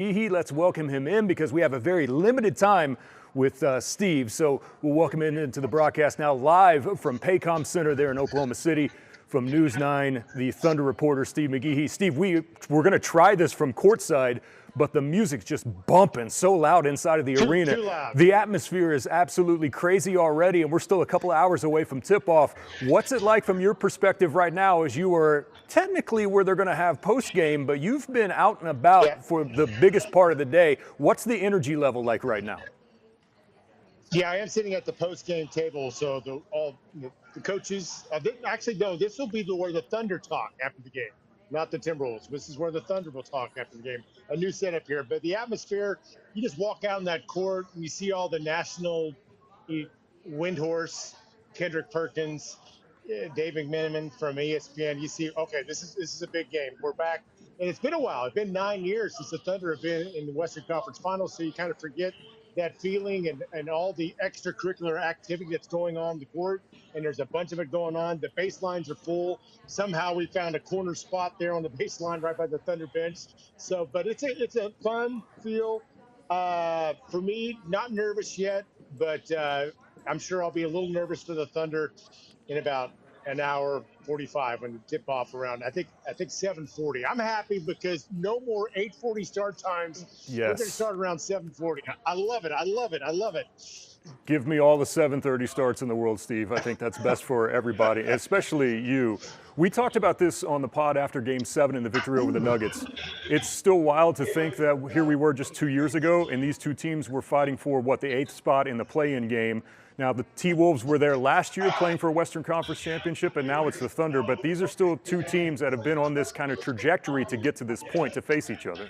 Let's welcome him in because we have a very limited time with Steve. So we'll welcome him into the broadcast now live from Paycom Center there in Oklahoma City. From News 9, the Thunder Reporter Steve McGehee. Steve, we're going to try this from courtside, but the music's just bumping so loud inside of the arena. Too loud. The atmosphere is absolutely crazy already, and we're still a couple of hours away from tip-off. What's it like from your perspective right now as you are technically where they're going to have post-game, but you've been out and about for the biggest part of the day. What's the energy level like right now? Yeah, I am sitting at the post-game table, so the coaches actually, no, this will be where the Thunder talk after the game, not the Timberwolves. This is where the Thunder will talk after the game. A new setup here, but the atmosphere, you just walk out in that court and you see all the national Windhorse, Kendrick Perkins, Dave McMenamin from ESPN. You see, okay, this is a big game. We're back, and it's been a while. It's been 9 years since the Thunder have been in the Western Conference Finals, so you kind of forget that feeling and all the extracurricular activity that's going on the court, and there's a bunch of it going on. The baselines are full. Somehow we found a corner spot there on the baseline right by the Thunder bench. So, but it's a fun feel. For me, not nervous yet, but I'm sure I'll be a little nervous for the Thunder in about an hour 45 when the tip off around I think 7:40. I'm happy because no more 8:40 start times. Yes. We're going to start around 7:40. I love it. I love it. I love it. Give me all the 7:30 starts in the world, Steve. I think that's best for everybody, especially you. We talked about this on the pod after Game 7 in the victory over the Nuggets. It's still wild to think that here we were just 2 years ago, and these two teams were fighting for, the 8th spot in the play-in game. Now, the T-Wolves were there last year playing for a Western Conference championship, and now it's the Thunder. But these are still two teams that have been on this kind of trajectory to get to this point to face each other.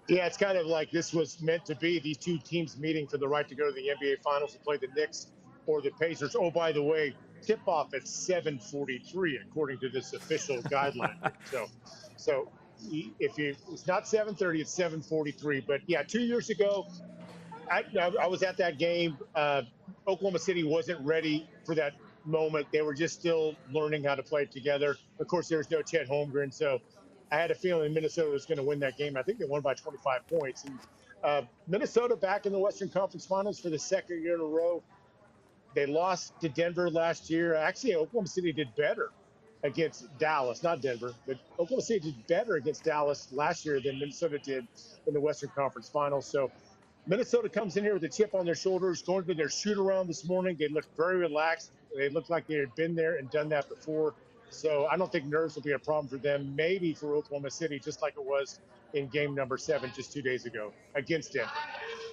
Yeah, it's kind of like this was meant to be, these two teams meeting for the right to go to the NBA Finals and play the Knicks or the Pacers. Oh, by the way, tip-off at 7:43, according to this official guideline. So if it's not 7:30, it's 7:43. But, yeah, 2 years ago, I was at that game. Oklahoma City wasn't ready for that moment. They were just still learning how to play together. Of course, there was no Chet Holmgren, so I had a feeling Minnesota was going to win that game. I think they won by 25 points. And Minnesota back in the Western Conference Finals for the second year in a row. They lost to Denver last year. Actually, Oklahoma City did better against Dallas, not Denver, but Oklahoma City did better against Dallas last year than Minnesota did in the Western Conference Finals. So Minnesota comes in here with a chip on their shoulders, going to their shoot-around this morning. They looked very relaxed. They looked like they had been there and done that before. So I don't think nerves will be a problem for them, maybe for Oklahoma City, just like it was in game number 7 just 2 days ago against Denver.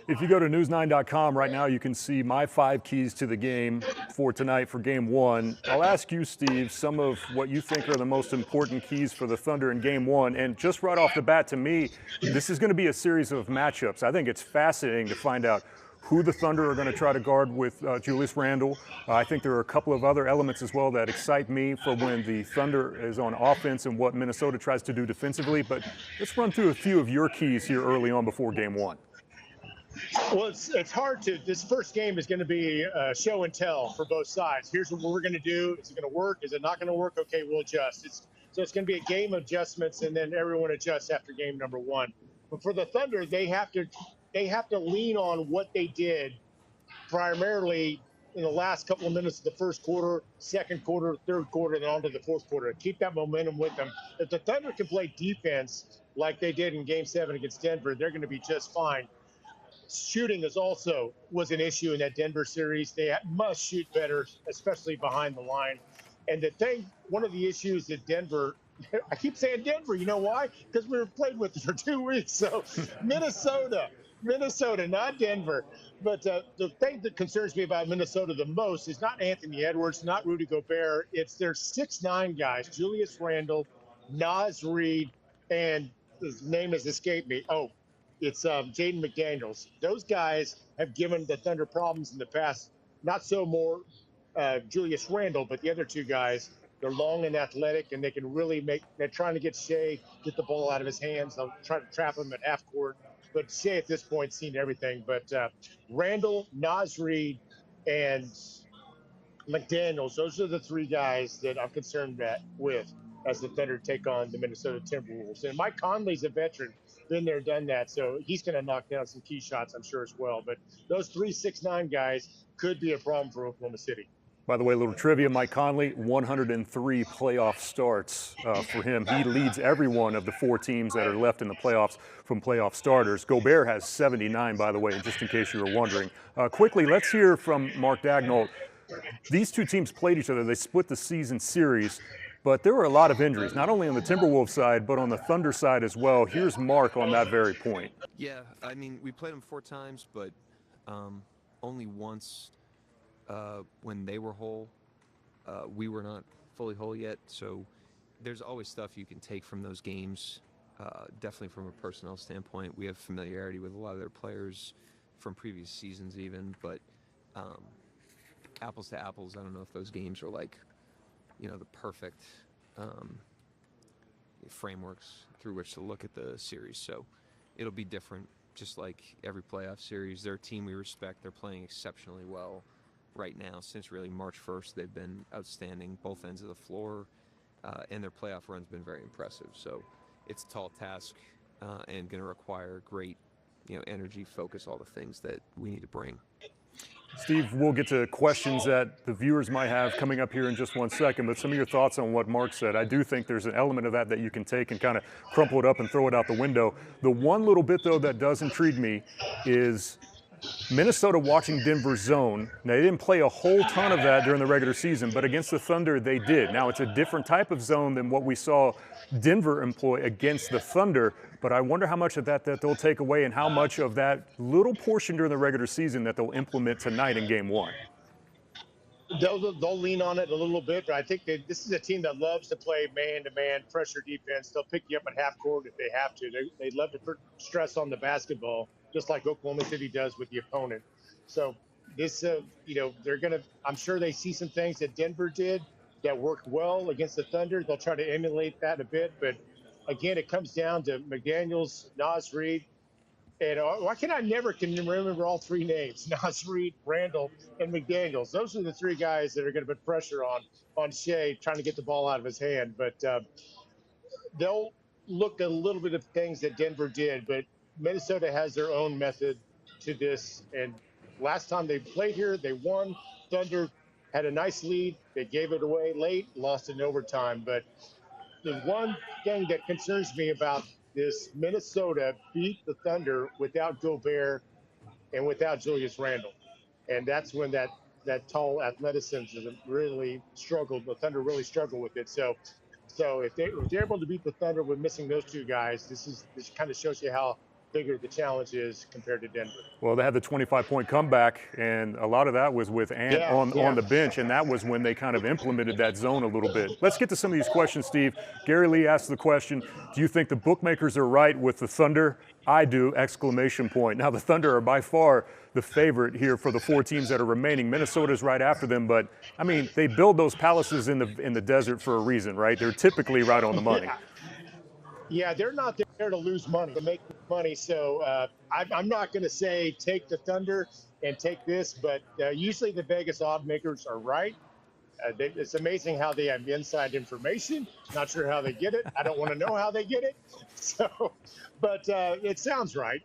If you go to news9.com right now, you can see my 5 keys to the game for tonight for Game 1. I'll ask you, Steve, some of what you think are the most important keys for the Thunder in Game 1. And just right off the bat, to me, this is going to be a series of matchups. I think it's fascinating to find out who the Thunder are going to try to guard with Julius Randle. I think there are a couple of other elements as well that excite me for when the Thunder is on offense and what Minnesota tries to do defensively. But let's run through a few of your keys here early on before Game 1. Well, it's hard to. This first game is going to be show and tell for both sides. Here's what we're going to do. Is it going to work? Is it not going to work? Okay, we'll adjust. So it's going to be a game of adjustments, and then everyone adjusts after game number 1. But for the Thunder, they have to lean on what they did primarily in the last couple of minutes of the first quarter, second quarter, third quarter, and then on to the fourth quarter. Keep that momentum with them. If the Thunder can play defense like they did in Game 7 against Denver, they're going to be just fine. Shooting was an issue in that Denver series. They must shoot better, especially behind the line. And one of the issues that Denver, I keep saying Denver, you know why? Because we were played with it for 2 weeks. So Minnesota, not Denver. But the thing that concerns me about Minnesota the most is not Anthony Edwards, not Rudy Gobert. It's their 6'9" guys, Julius Randle, Naz Reid, and his name has escaped me. Oh, it's Jaden McDaniels. Those guys have given the Thunder problems in the past. Not so more Julius Randle, but the other two guys, they're long and athletic, and they can really they're trying to get Shea, get the ball out of his hands. They'll try to trap him at half court. But Shea at this point seen everything. But Randle, Naz Reid, and McDaniels, those are the 3 guys that I'm concerned with as the Thunder take on the Minnesota Timberwolves. And Mike Conley's a veteran. been there, done that. So he's going to knock down some key shots, I'm sure, as well. But those 3-6-9 guys could be a problem for Oklahoma City. By the way, a little trivia, Mike Conley, 103 playoff starts for him. He leads every one of the 4 teams that are left in the playoffs from playoff starters. Gobert has 79, by the way, just in case you were wondering. Quickly, let's hear from Mark Daigneault. These 2 teams played each other. They split the season series, but there were a lot of injuries, not only on the Timberwolves side, but on the Thunder side as well. Here's Mark on that very point. Yeah, I mean, we played them 4 times, but only once when they were whole. We were not fully whole yet, so there's always stuff you can take from those games. Definitely from a personnel standpoint, we have familiarity with a lot of their players from previous seasons even, but apples to apples, I don't know if those games are like, the perfect frameworks through which to look at the series. So it'll be different, just like every playoff series. They're a team we respect. They're playing exceptionally well right now. Since really March 1st, they've been outstanding, both ends of the floor, and their playoff run's been very impressive. So it's a tall task and going to require great, energy, focus, all the things that we need to bring. Steve, we'll get to questions that the viewers might have coming up here in just one second, but some of your thoughts on what Mark said. I do think there's an element of that you can take and kind of crumple it up and throw it out the window. The one little bit, though, that does intrigue me is Minnesota watching Denver zone. Now, they didn't play a whole ton of that during the regular season, but against the Thunder, they did. Now, it's a different type of zone than what we saw Denver employ against the Thunder, but I wonder how much of that they'll take away and how much of that little portion during the regular season that they'll implement tonight in Game 1. They'll lean on it a little bit, but I think this is a team that loves to play man-to-man pressure defense. They'll pick you up at half court if they have to. They love to put stress on the basketball, just like Oklahoma City does with the opponent. So this, they're going to – I'm sure they see some things that Denver did that worked well against the Thunder. They'll try to emulate that a bit. But, again, it comes down to McDaniels, Naz Reid, and why can I never remember all 3 names? Naz Reid, Randall, and McDaniels. Those are the 3 guys that are going to put pressure on Shea, trying to get the ball out of his hand. But they'll look at a little bit of things that Denver did, but Minnesota has their own method to this. And last time they played here, they won. Thunder had a nice lead. They gave it away late, lost in overtime. But the one thing that concerns me about this, Minnesota beat the Thunder without Gobert and without Julius Randle. And that's when that tall athleticism really struggled. The Thunder really struggled with it. So if they're able to beat the Thunder with missing those 2 guys, this kind of shows you how bigger the challenge is compared to Denver. Well, they had the 25-point comeback, and a lot of that was with Ant on the bench, and that was when they kind of implemented that zone a little bit. Let's get to some of these questions, Steve. Gary Lee asked the question, do you think the bookmakers are right with the Thunder? I do, ! Now, the Thunder are by far the favorite here for the 4 teams that are remaining. Minnesota's right after them, but, I mean, they build those palaces in the desert for a reason, right? They're typically right on the money. Yeah, they're not there to lose money, to make money. So I'm not going to say take the Thunder and take this, but usually the Vegas odd makers are right. It's amazing how they have inside information. Not sure how they get it. I don't want to know how they get it. But it sounds right.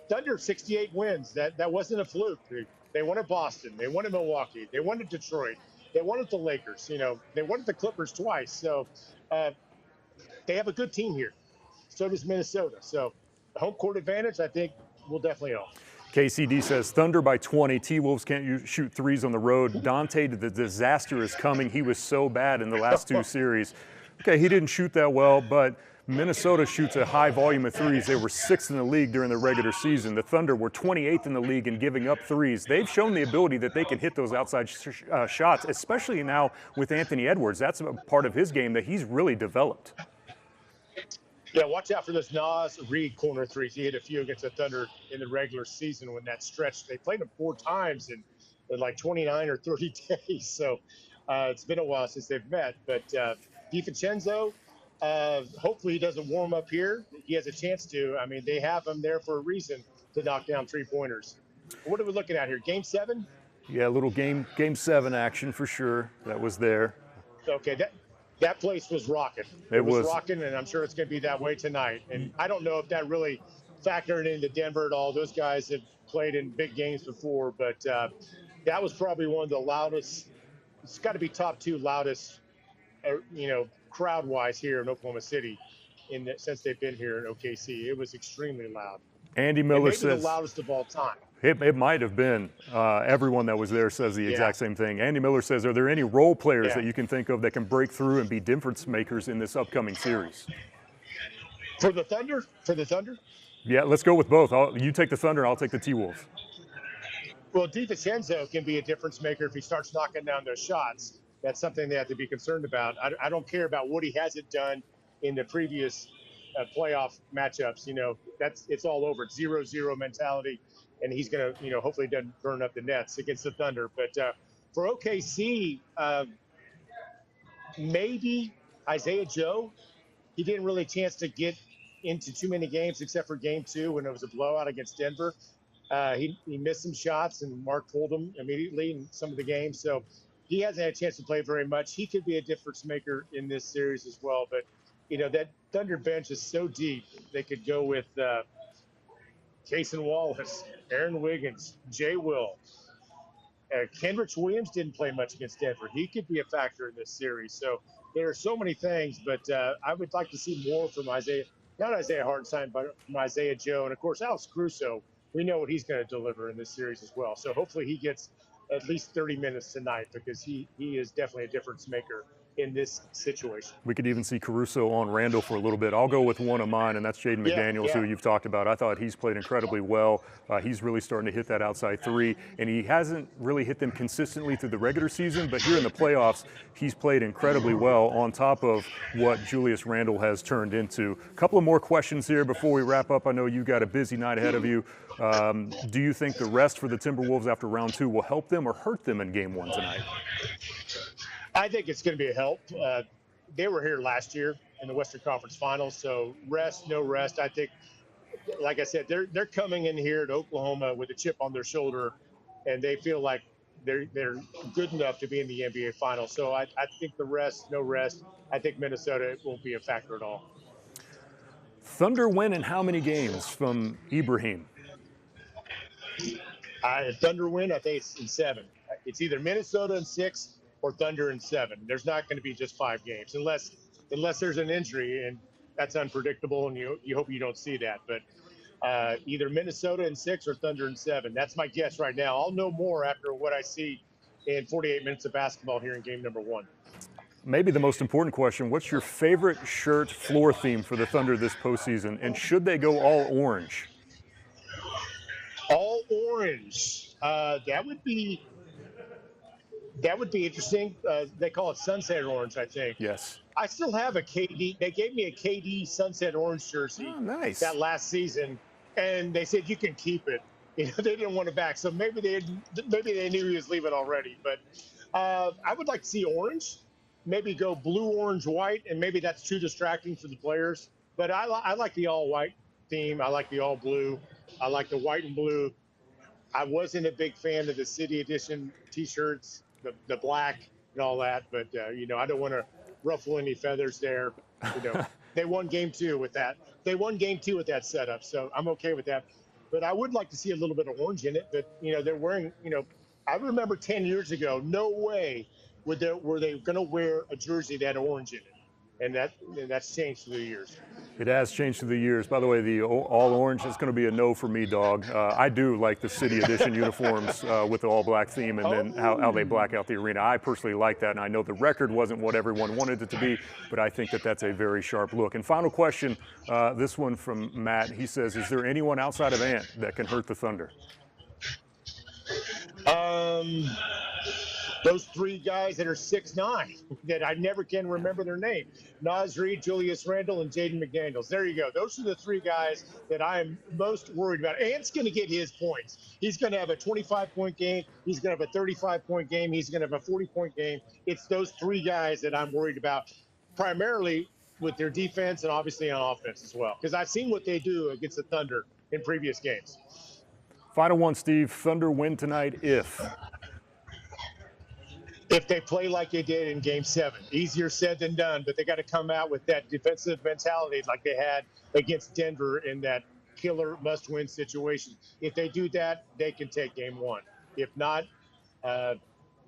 Thunder 68 wins. That wasn't a fluke. They won at Boston. They won at Milwaukee. They won at Detroit. They won at the Lakers. They won at the Clippers twice. So they have a good team here. So does Minnesota. So the home court advantage, I think, will definitely help. KCD says Thunder by 20. T-Wolves can't shoot threes on the road. Dante, the disaster is coming. He was so bad in the last 2 series. Okay, he didn't shoot that well, but Minnesota shoots a high volume of threes. They were 6th in the league during the regular season. The Thunder were 28th in the league in giving up threes. They've shown the ability that they can hit those outside shots, especially now with Anthony Edwards. That's a part of his game that he's really developed. Yeah, watch out for those Naz Reid corner threes. He hit a few against the Thunder in the regular season when that stretch. They played him 4 times in like 29 or 30 days. So it's been a while since they've met. But DiVincenzo, hopefully he doesn't warm up here. He has a chance to. I mean, they have him there for a reason to knock down 3-pointers. What are we looking at here? Game 7? Yeah, a little game 7 action for sure. That was there. Okay, that place was rocking. It was rocking, and I'm sure it's going to be that way tonight. And I don't know if that really factored into Denver at all. Those guys have played in big games before, but that was probably one of the loudest. It's got to be top 2 loudest, crowd-wise here in Oklahoma City, since they've been here in OKC. It was extremely loud. Andy And Miller maybe says the loudest of all time. it might have been. Everyone that was there says the exact same thing. Andy Miller says, are there any role players that you can think of that can break through and be difference makers in this upcoming series? For the Thunder? Yeah, let's go with both. You take the Thunder, and I'll take the T-Wolves. Well, DiVincenzo can be a difference maker if he starts knocking down those shots. That's something they have to be concerned about. I don't care about what he hasn't done in the previous playoff matchups. It's all over. 0-0 mentality, and he's going to, hopefully doesn't burn up the nets against the Thunder. But for OKC, maybe Isaiah Joe. He didn't really chance to get into too many games except for game 2 when it was a blowout against Denver. He missed some shots, and Mark pulled him immediately in some of the games. So he hasn't had a chance to play very much. He could be a difference maker in this series as well. But, that Thunder bench is so deep. They could go with Cason Wallace, Aaron Wiggins, Jay Will. Kendrick Williams didn't play much against Denver. He could be a factor in this series. So there are so many things, but I would like to see more from not Isaiah Hartenstein, but from Isaiah Joe. And, of course, Alex Caruso. We know what he's going to deliver in this series as well. So hopefully he gets at least 30 minutes tonight, because he is definitely a difference maker in this situation. We could even see Caruso on Randall for a little bit. I'll go with one of mine, and that's Jaden McDaniels, who you've talked about. I thought he's played incredibly well. He's really starting to hit that outside 3, and he hasn't really hit them consistently through the regular season, but here in the playoffs, he's played incredibly well on top of what Julius Randle has turned into. A couple of more questions here before we wrap up. I know you got a busy night ahead of you. Do you think the rest for the Timberwolves after round 2 will help them or hurt them in game 1 tonight? I think it's going to be a help. They were here last year in the Western Conference Finals, so rest, no rest. I think, like I said, they're coming in here to Oklahoma with a chip on their shoulder, and they feel like they're good enough to be in the NBA Finals. So I think the rest, no rest. I think Minnesota won't be a factor at all. Thunder win in how many games from Ibrahim? Thunder win, I think it's in 7. It's either Minnesota in 6 or Thunder in 7. There's not going to be just 5 games unless there's an injury, and that's unpredictable, and you hope you don't see that. But either Minnesota in 6 or Thunder in 7. That's my guess right now. I'll know more after what I see in 48 minutes of basketball here in game number 1. Maybe the most important question, what's your favorite shirt floor theme for the Thunder this postseason, and should they go all orange? All orange. That would be interesting. They call it sunset orange, I think. Yes. I still have a KD. They gave me a KD sunset orange jersey that last season, and they said you can keep it. They didn't want it back, so maybe they knew he was leaving already. But I would like to see orange. Maybe go blue, orange, white, and maybe that's too distracting for the players. But I like the all white theme. I like the all blue. I like the white and blue. I wasn't a big fan of the City Edition T-shirts, the black and all that. But I don't want to ruffle any feathers there. They won game 2 with that. They won game 2 with that setup, so I'm okay with that. But I would like to see a little bit of orange in it. But they're wearing. I remember 10 years ago, no way were they going to wear a jersey that had orange in it. And that's changed through the years. It has changed through the years. By the way, the all orange is going to be a no for me, dog. I do like the City Edition uniforms with the all black theme, and then how they black out the arena. I personally like that, and I know the record wasn't what everyone wanted it to be, but I think that that's a very sharp look. And final question, this one from Matt. He says, is there anyone outside of Ant that can hurt the Thunder? Those 3 guys that are 6'9", that I never can remember their name. Naz Reid, Julius Randle, and Jaden McDaniels. There you go. Those are the 3 guys that I am most worried about. Ant's going to get his points. He's going to have a 25-point game. He's going to have a 35-point game. He's going to have a 40-point game. It's those 3 guys that I'm worried about, primarily with their defense and obviously on offense as well, because I've seen what they do against the Thunder in previous games. Final one, Steve. Thunder win tonight if? if they play like they did in Game 7. Easier said than done, but they got to come out with that defensive mentality like they had against Denver in that killer must-win situation. If they do that, they can take Game 1. If not,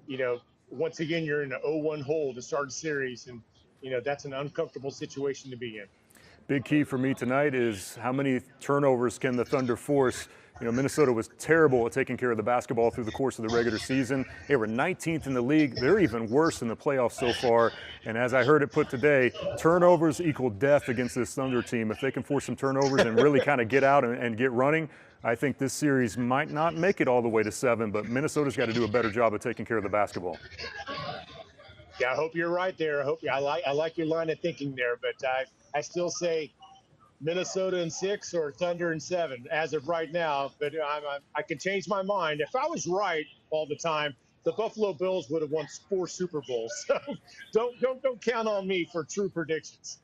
you know, once again, you're in an 0-1 hole to start a series, and, you know, that's an uncomfortable situation to be in. Big key for me tonight is how many turnovers can the Thunder force? You know, Minnesota was terrible at taking care of the basketball through the course of the regular season. They were 19th in the league. They're even worse in the playoffs so far. And as I heard it put today, turnovers equal death against this Thunder team. If they can force some turnovers and really kind of get out and get running, I think this series might not make it all the way to 7, but Minnesota's got to do a better job of taking care of the basketball. Yeah, I hope you're right there. I like your line of thinking there, but I still say Minnesota in 6 or Thunder in 7 as of right now. But I can change my mind. If I was right all the time, the Buffalo Bills would have won 4 Super Bowls. So don't count on me for true predictions.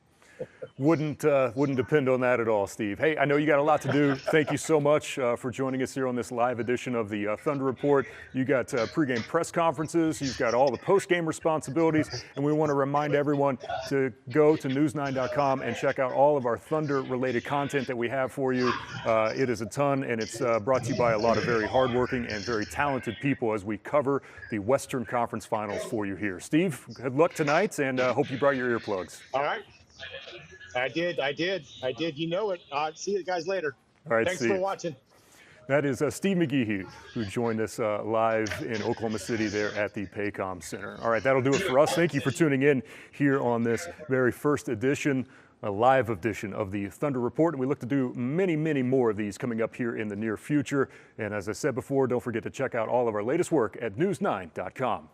Wouldn't depend on that at all, Steve. Hey, I know you got a lot to do. Thank you so much for joining us here on this live edition of the Thunder Report. You got pregame press conferences. You've got all the postgame responsibilities. And we want to remind everyone to go to news9.com and check out all of our Thunder-related content that we have for you. It is a ton, and it's brought to you by a lot of very hardworking and very talented people as we cover the Western Conference Finals for you here. Steve, good luck tonight, and hope you brought your earplugs. All right. I did. You know it. See you guys later. All right, Thanks for watching. That is Steve McGehee, who joined us live in Oklahoma City there at the Paycom Center. All right, that'll do it for us. Thank you for tuning in here on this very first edition, a live edition of the Thunder Report. And we look to do many, many more of these coming up here in the near future. And as I said before, don't forget to check out all of our latest work at news9.com.